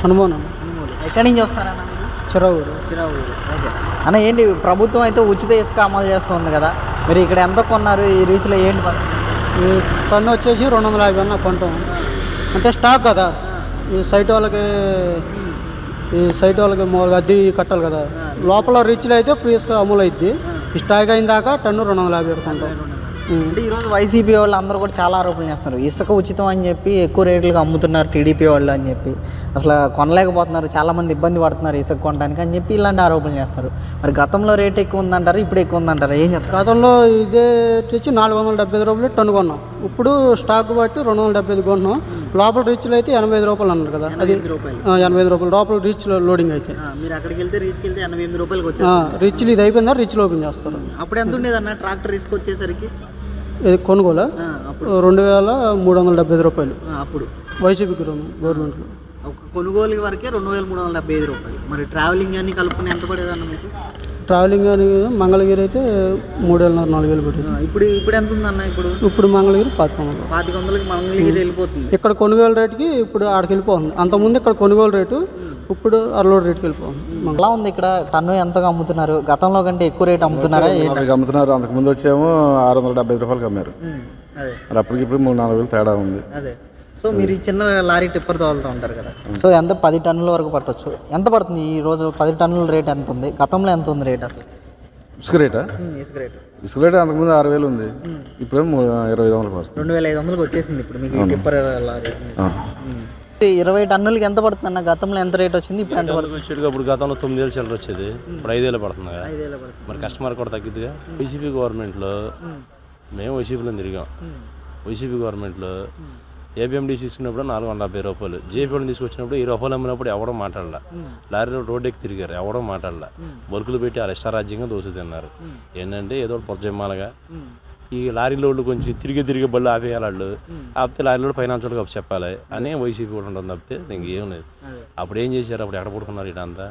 హనుమానం. ఎక్కడి నుంచి వస్తారన్న మీరు? చిరావూరు. ఓకే అన్న, ఏంటి ప్రభుత్వం అయితే ఉచిత ఇసుక అమలు చేస్తుంది కదా, మీరు ఇక్కడ ఎంత కొన్నారు? ఈ రీచ్లో ఏంటి ఈ టన్ను వచ్చేసి 250 అన్న కొంటాం. అంటే స్టాక్ కదా, ఈ సైట్ వాళ్ళకి మామూలుగా అద్దె కట్టాలి కదా. లోపల రీచ్లో అయితే ఫ్రీ ఇసుక అమలు అయింది. ఈ స్టాక్ అయిన దాకా టన్ను 250 కొంటాం. అంటే ఈరోజు వైసీపీ వాళ్ళు అందరూ కూడా చాలా ఆరోపణలు చేస్తున్నారు. ఇసుక ఉచితం అని చెప్పి ఎక్కువ రేట్లకు అమ్ముతున్నారు టీడీపీ వాళ్ళు అని చెప్పి, అసలు కొనలేకపోతున్నారు, చాలామంది ఇబ్బంది పడుతున్నారు ఇసుక కొనడానికి అని చెప్పి ఇలాంటి ఆరోపణలు చేస్తారు. మరి గతంలో రేట్ ఎక్కువ ఉందంటారు, ఇప్పుడు ఎక్కువ ఉందంటారు, ఏం చెప్తారు? గతంలో ఇదే వచ్చి 475 రూపాయలు టన్ను కొన్నాం. ఇప్పుడు స్టాక్ బట్టి 275 కొంటున్నాం. లోపల రీచ్లో అయితే 85 రూపాయలు అన్నారు కదా, అది 85 రూపాయలు లోపల రీచ్లో లోడింగ్ అయితే. మీరు అక్కడికి వెళ్తే రీచ్కి వెళ్తే 88 రూపాయలకి వచ్చారు. రీచ్లు ఇది అయిపోయిందా, రీచ్లో ఓపెన్ చేస్తారు. అప్పుడు ఎంత ఉండేది అన్న ట్రాక్టర్ ఇసుక వచ్చేసరికి? ఇది కొనుగోలు 2375 రూపాయలు అప్పుడు వైసీపీ గవర్నమెంట్లో. ఒక కొనుగోలు వరకే 2375 రూపాయలు. మరి ట్రావెలింగ్ అని కలుపుకుని ఎంత పడేదన్న మీకు? ట్రావెలింగ్ అని మంగళగిరి అయితే 3000 4000 పడుతుంది. ఇప్పుడు ఎంత ఉందన్న? ఇప్పుడు మంగళగిరి 2500కి మంగళగిరి వెళ్ళిపోతుంది. ఇక్కడ కొనుగోలు రేటుకి ఇప్పుడు ఆడికి వెళ్ళిపోతుంది. అంతకుముందు ఇక్కడ కొనుగోలు రేటు, ఇప్పుడు అరలోడ్ రేటుకి వెళ్ళిపోతుంది. ఎలా ఉంది ఇక్కడ? టన్ను ఎంతగా అమ్ముతున్నారు? గతంలో కంటే ఎక్కువ రేటు అమ్ముతున్నారా? అమ్ముతున్నారు. అంతకుముందు వచ్చేమో 675 రూపాయలకి అమ్మారు. మరి అప్పటికిప్పుడు 3-4 వేలు తేడా ఉంది. అదే. సో మీరు ఈ చిన్న లారీ టిప్పర్ తోలుతూ ఉంటారు కదా, సో ఎంత 10 టన్నుల వరకు పట్టవచ్చు. ఎంత పడుతుంది ఈ రోజు? 10 టన్నుల రేట్ ఎంత ఉంది? గతంలో ఎంత ఉంది రేట్ అసలు? ఇసుక రేటా? ఇసుక రేట్ అంతకుముందు 6000 ఉంది, ఇప్పుడు 2500 వస్తుంది. 2500కి వచ్చేసింది ఇప్పుడు మీకు టిప్పర్ లారీ. 20 టన్నులకి ఎంత పడుతుంది అన్న? గతంలో ఎంత రేట్ వచ్చింది, ఇప్పుడు ఎంత పడుతుంది? ఇప్పుడు గతంలో 9000 చిల్లర వచ్చేది, ఇప్పుడు 5000 పడుతుంది. మరి కస్టమర్ కూడా తగ్గిద్దిగా. వైసీపీ గవర్నమెంట్లో మేము వైసీపీలో తిరిగాం. వైసీపీ గవర్నమెంట్లో ఏపీఎండీ తీసుకున్నప్పుడు 470 రూపాయలు, జేపీఎండీ తీసుకొచ్చినప్పుడు 10 రూపాయలు అమ్మినప్పుడు ఎవడో మాట్లాడలా. లారీలో రోడ్డు ఎక్కి తిరిగారు, ఎవడో మాట్లాడలా. బల్కులు పెట్టి ఆ ఇష్టారాజ్యంగా దోశ తిన్నారు. ఏంటంటే ఏదో పొరజమ్మాలుగా ఈ లారీ లోడ్లు కొంచెం తిరిగి బళ్ళు ఆపేయాలి. వాళ్ళు ఆపితే లారీ లోడ్ ఫైనాన్స్ వాళ్ళకి చెప్పాలి అని వైసీపీ కూడా ఉంటుంది తప్పితే ఇంకేం లేదు. అప్పుడు ఏం చేశారు? అప్పుడు ఎక్కడ పడుకున్నారు? ఇటంతా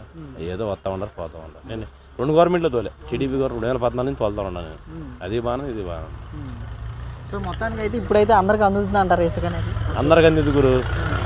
ఏదో వస్తూ ఉంటారు, పోతూ ఉంటారు. నేను 2 గవర్నమెంట్లో తోలే. టీడీపీ గవర్నమెంట్ 2014 నుంచి తోలుతూ ఉన్నాను నేను. అది బాగా, ఇది బాగా. సో మొత్తానికి అయితే ఇప్పుడైతే అందరికి అందుతుంది అంటారు ఇసుక అనేది? అందరికి అందిద్దు గురు.